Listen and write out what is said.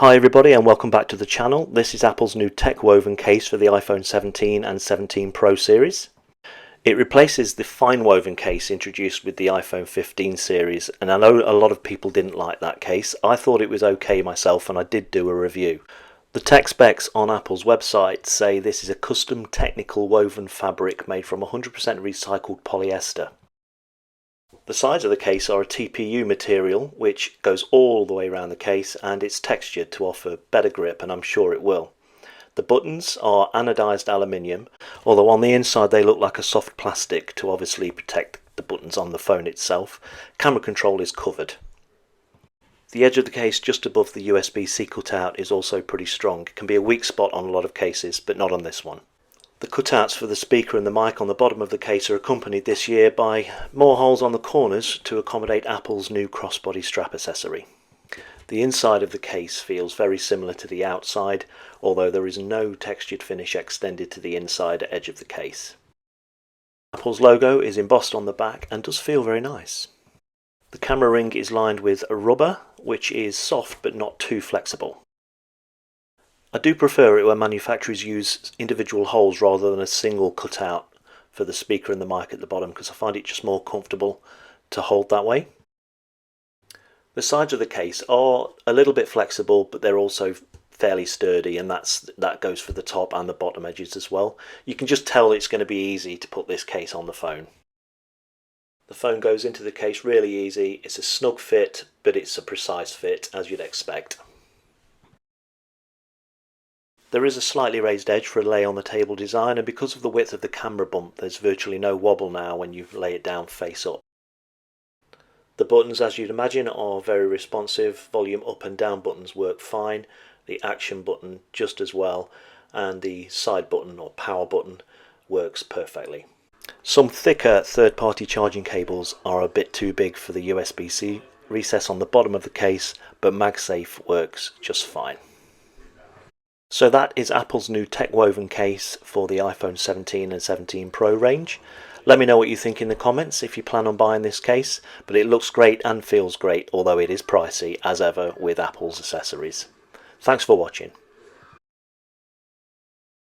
Hi everybody and welcome back to the channel. This is Apple's new Techwoven case for the iPhone 17 and 17 Pro series. It replaces the fine woven case introduced with the iPhone 15 series, and I know a lot of people didn't like that case. I thought it was okay myself and I did do a review. The tech specs on Apple's website say this is a custom technical woven fabric made from 100% recycled polyester. The sides of the case are a TPU material which goes all the way around the case, and it's textured to offer better grip, and I'm sure it will. The buttons are anodized aluminium, although on the inside they look like a soft plastic to obviously protect the buttons on the phone itself. Camera control is covered. The edge of the case just above the USB-C cutout is also pretty strong. It can be a weak spot on a lot of cases, but not on this one. The cutouts for the speaker and the mic on the bottom of the case are accompanied this year by more holes on the corners to accommodate Apple's new crossbody strap accessory. The inside of the case feels very similar to the outside, although there is no textured finish extended to the inside edge of the case. Apple's logo is embossed on the back and does feel very nice. The camera ring is lined with rubber, which is soft but not too flexible. I do prefer it when manufacturers use individual holes rather than a single cutout for the speaker and the mic at the bottom, because I find it just more comfortable to hold that way. The sides of the case are a little bit flexible, but they're also fairly sturdy, and that goes for the top and the bottom edges as well. You can just tell it's going to be easy to put this case on the phone. The phone goes into the case really easy. It's a snug fit, but it's a precise fit as you'd expect. There is a slightly raised edge for a lay on the table design, and because of the width of the camera bump there's virtually no wobble now when you lay it down face up. The buttons, as you'd imagine, are very responsive. Volume up and down buttons work fine, the action button just as well, and the side button or power button works perfectly. Some thicker third-party charging cables are a bit too big for the USB-C recess on the bottom of the case, but MagSafe works just fine. So that is Apple's new Techwoven case for the iPhone 17 and 17 Pro range. Let me know what you think in the comments if you plan on buying this case, but it looks great and feels great, although it is pricey as ever with Apple's accessories. Thanks for watching.